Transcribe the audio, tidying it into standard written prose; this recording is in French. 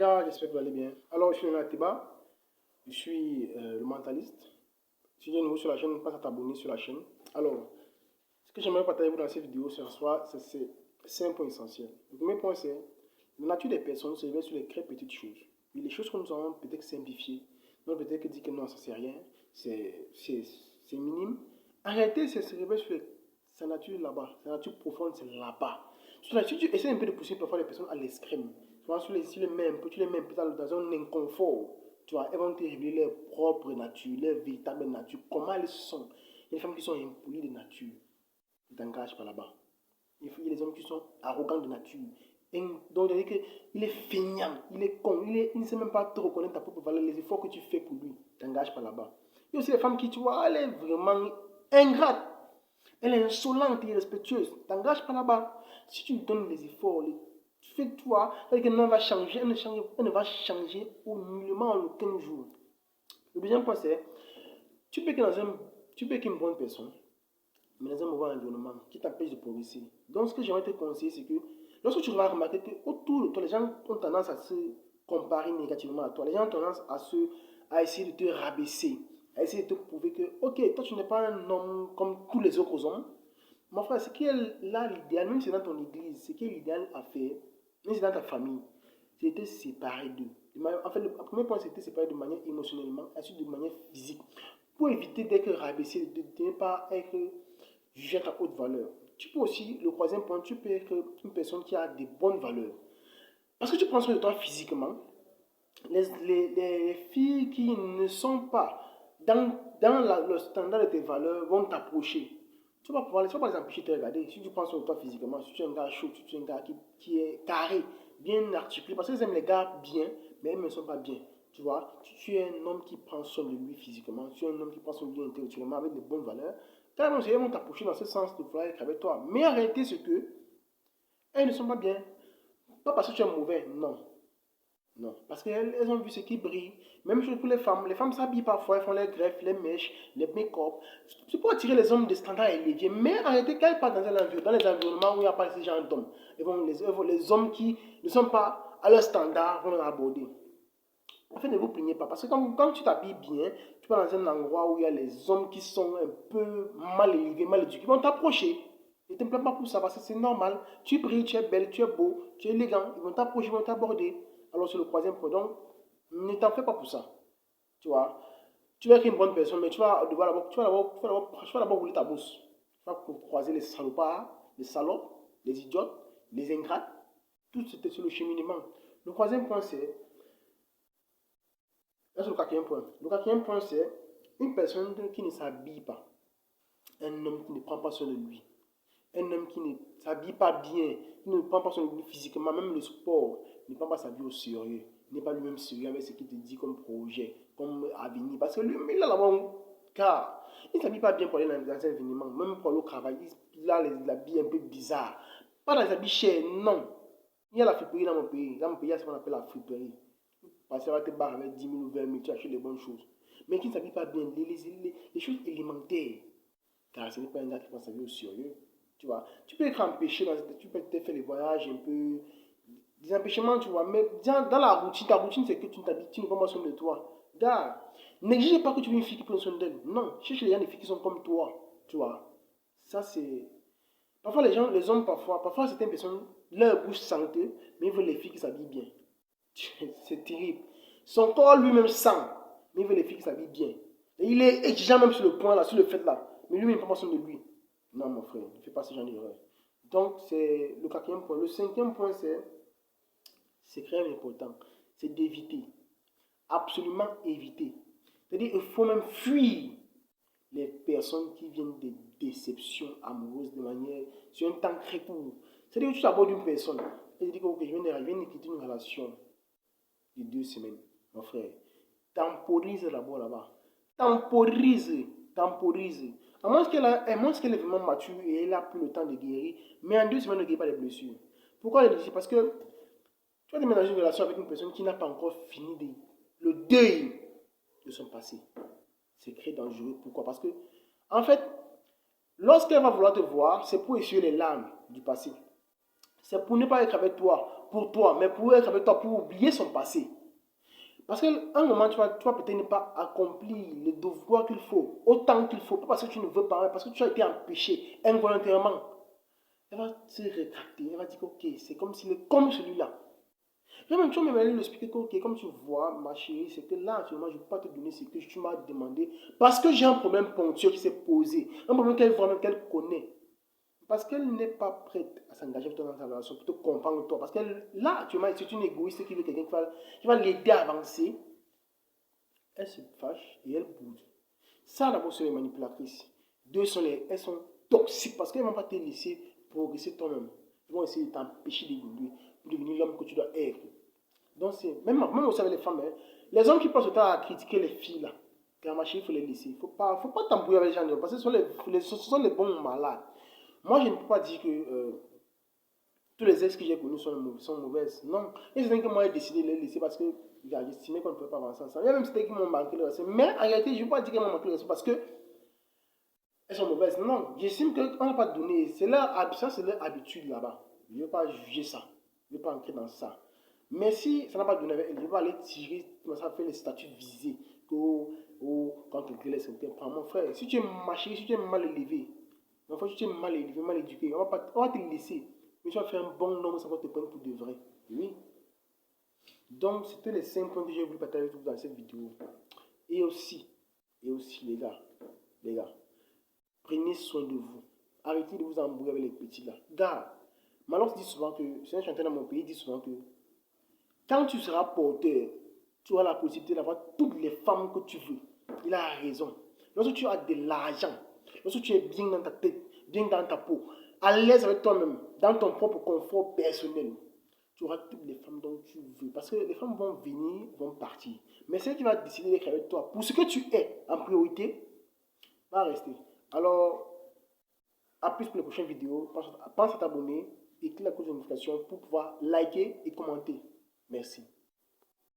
gars, j'espère que vous allez bien. Alors, je suis Natiba, je suis le mentaliste. Si tu es nouveau sur la chaîne, passe à t'abonner sur la chaîne. Alors, ce que j'aimerais partager avec vous dans cette vidéo ce soir, c'est un point essentiel. Le premier point, c'est la nature des personnes se révèle sur les très petites choses. Et les choses que nous avons peut-être simplifiées, nous peut-être que dire que non, ça c'est rien, c'est minime. En réalité, ça se révèle sur sa nature là-bas, sa nature profonde, c'est là-bas. Si tu essaies un peu de pousser parfois les personnes à l'extrême, tu vois, tu les mets un peu, dans un inconfort, tu vois, elles vont te révéler leur propre nature, leur véritable nature, comment elles sont. Il y a des femmes qui sont impolies de nature, ne t'engage pas là-bas. Il y a des hommes qui sont arrogants de nature. Donc, il est feignant, il est con, il ne sait même pas te reconnaître ta propre valeur, les efforts que tu fais pour lui, ne t'engage pas là-bas. Il y a aussi des femmes qui, tu vois, elle est vraiment ingrate. Elle est insolente et irrespectueuse. T'engages pas là-bas. Si tu lui donnes les efforts, fais-toi, elle va changer, elle ne va changer au nullement en aucun jour. Le deuxième point, c'est, tu peux être une bonne personne, mais dans un mauvais environnement qui t'empêche de progresser. Donc, ce que j'aimerais te conseiller, c'est que lorsque tu vas remarquer qu'autour de toi, les gens ont tendance à se comparer négativement à toi, les gens ont tendance à essayer de te rabaisser, à essayer de te prouver que, ok, toi, tu n'es pas un homme comme tous les autres hommes. Mon frère, ce qui est là l'idéal, même si c'est dans ton église, ce qui est l'idéal à faire, même si c'est dans ta famille, c'est de te séparer d'eux. En fait, le premier point, c'est de te séparer de manière émotionnellement, ensuite de manière physique, pour éviter d'être rabaissé, de ne pas être jugé à ta haute valeur. Tu peux aussi, le troisième point, tu peux être une personne qui a des bonnes valeurs. Parce que tu prends soin de toi physiquement, les filles qui ne sont pas dans le standard de tes valeurs vont t'approcher. Tu vas pas les empêcher de te regarder. Si tu prends soin de toi physiquement, si tu es un gars chaud, si tu es un gars qui est carré, bien articulé, parce qu'ils aiment les gars bien, mais ils ne sont pas bien. Tu vois, tu es un homme qui prend soin de lui physiquement, tu es un homme qui prend soin de lui intellectuellement avec de bonnes valeurs. Carrément, ils vont t'approcher dans ce sens de vouloir être avec toi. Mais en réalité, c'est que elles ne sont pas bien. Pas parce que tu es mauvais, non. Non, parce qu'elles ont vu ce qui brille. Même chose pour les femmes. Les femmes s'habillent parfois, elles font les greffes, les mèches, les make-up. C'est pour attirer les hommes de standard élevé. Mais en réalité, quand elles partent dans les environnements où il n'y a pas ce genre d'hommes, les hommes qui ne sont pas à leur standard vont les aborder. En fait, ne vous plaignez pas. Parce que quand tu t'habilles bien, tu vas dans un endroit où il y a les hommes qui sont un peu mal élevés, mal éduqués, ils vont t'approcher. Ne te plains pas pour ça parce que c'est normal. Tu brilles, tu es belle, tu es beau, tu es élégant. Ils vont t'approcher, ils vont t'aborder. Alors, c'est le troisième point. Donc, ne t'en fais pas pour ça. Tu vois, tu vas être une bonne personne, mais tu vas d'abord rouler ta bourse. Tu vas croiser les salopards, les salopes, les idiotes, les ingrates. Tout c'était sur le cheminement. Le troisième point, c'est. Là, c'est le quatrième point. Le quatrième point, c'est une personne qui ne s'habille pas. Un homme qui ne prend pas soin de lui. Un homme qui ne s'habille pas bien, qui ne prend pas soin de lui physiquement, même le sport, ne prend pas sa vie au sérieux. Il n'est pas lui-même sérieux avec ce qu'il te dit comme projet, comme avenir. Parce que lui, il a là-bas, car il ne s'habille pas bien pour aller dans un événement, même pour aller au travail. Il a les habits un peu bizarres. Pas dans les habits chers, non. Il y a la friperie dans mon pays. Dans mon pays, il y a ce qu'on appelle la friperie. Parce que ça va te barrer avec 10 000 ou 20 000, tu achètes les bonnes choses. Mais qui ne s'habille pas bien, les choses élémentaires. Car ce n'est pas un gars qui prend sa vie au sérieux. Tu vois, tu peux être empêché, tu peux te faire les voyages un peu, des empêchements, tu vois, mais dans la routine, ta routine c'est que tu ne prends pas soin de toi. Gars, n'exige pas que tu veux une fille qui prenne soin d'elle. Non, cherche les gens, des filles qui sont comme toi, tu vois. Ça c'est. Parfois les gens, les hommes, parfois certaines personnes, leur bouche senteux, mais ils veulent les filles qui s'habillent bien. C'est terrible. Son corps lui-même sent, mais il veut les filles qui s'habillent bien. Et il est exigeant même sur le point là, sur le fait là. Mais lui-même, il ne prend pas soin de lui. Non, mon frère, ne fais pas ce genre d'erreur. Donc, c'est le quatrième point. Le cinquième point, c'est très important. C'est d'éviter. Absolument éviter. C'est-à-dire, il faut même fuir les personnes qui viennent des déceptions amoureuses de manière, sur un temps très court. C'est-à-dire que tu abordes une personne et tu dis que ok, je viens de quitter une relation de 2 semaines. Mon frère, temporise d'abord là-bas. Temporise. Temporise. À moins qu'elle est vraiment mature et elle a pris le temps de guérir, mais en 2 semaines, ne guérit pas les blessures. Pourquoi elle dit? Parce que tu vas te mettre dans une relation avec une personne qui n'a pas encore fini le deuil de son passé. C'est très dangereux. Pourquoi? Parce que, en fait, lorsqu'elle va vouloir te voir, c'est pour essuyer les larmes du passé. C'est pour ne pas être avec toi pour toi, mais pour être avec toi, pour oublier son passé. Parce qu'à un moment, tu vas peut-être ne pas accomplir le devoir qu'il faut, autant qu'il faut, pas parce que tu ne veux pas, parce que tu as été empêché involontairement. Elle va se rétracter, elle va dire, ok, c'est comme s'il est comme celui-là. Tu vas même aller lui expliquer que, ok, comme tu vois, ma chérie, c'est que là, actuellement, je ne peux pas te donner ce que tu m'as demandé, parce que j'ai un problème ponctuel qui s'est posé, un problème qu'elle connaît. Parce qu'elle n'est pas prête à s'engager avec toi dans ta relation, pour te comprendre toi. Parce que là, actuellement, c'est une égoïste qui veut quelqu'un qui va l'aider à avancer. Elle se fâche et elle boude. Ça, d'abord, sont les manipulatrices. Deux, elles sont toxiques parce qu'elles ne vont pas te laisser progresser toi-même. Ils vont essayer de t'empêcher d'évoluer pour devenir l'homme que tu dois être. Donc, c'est même aussi avec les femmes, hein, les hommes qui passent le temps à critiquer les filles, là, quand ma chérie, il faut les laisser. Il ne faut pas t'embrouiller avec les gens, parce que ce sont les bons malades. Moi, je ne peux pas dire que tous les ex que j'ai connus sont mauvaises. Non. Et c'est que moi, j'ai décidé de les laisser parce que j'estimais qu'on ne pouvait pas avancer ensemble. Il y a même c'était qui m'ont manqué le respect. Mais en réalité, je ne veux pas dire qu'elles m'ont manqué le respect parce que elles sont mauvaises. Non, j'estime qu'on n'a pas donné. C'est leur habitude là-bas. Je ne veux pas juger ça. Je ne veux pas entrer dans ça. Mais si ça n'a pas donné avec elle, je vais aller tirer, ça fait les statuts visés. Quand quelqu'un laisse quelqu'un, prends mon frère. Si tu es mâché, si tu es mal élevé, mais si tu es mal élevé, mal éduqué, on va te laisser. Mais tu vas faire un bon homme, ça va te prendre pour de vrai. Oui. Donc, c'était les 5 points que j'ai voulu partager avec vous dans cette vidéo. Et aussi, les gars, prenez soin de vous. Arrêtez de vous embrouiller avec les petits là. Gars, Malon dit souvent que, c'est un chanteur dans mon pays, il dit souvent que quand tu seras porteur, tu auras la possibilité d'avoir toutes les femmes que tu veux. Il a raison. Lorsque tu as de l'argent, lorsque tu es bien dans ta tête, bien dans ta peau, à l'aise avec toi-même, dans ton propre confort personnel, tu auras toutes les femmes dont tu veux. Parce que les femmes vont venir, vont partir. Mais celle qui va décider d'être avec toi, pour ce que tu es en priorité, va rester. Alors, à plus pour les prochaines vidéos. Pense à t'abonner et clique la cloche de notification pour pouvoir liker et commenter. Merci.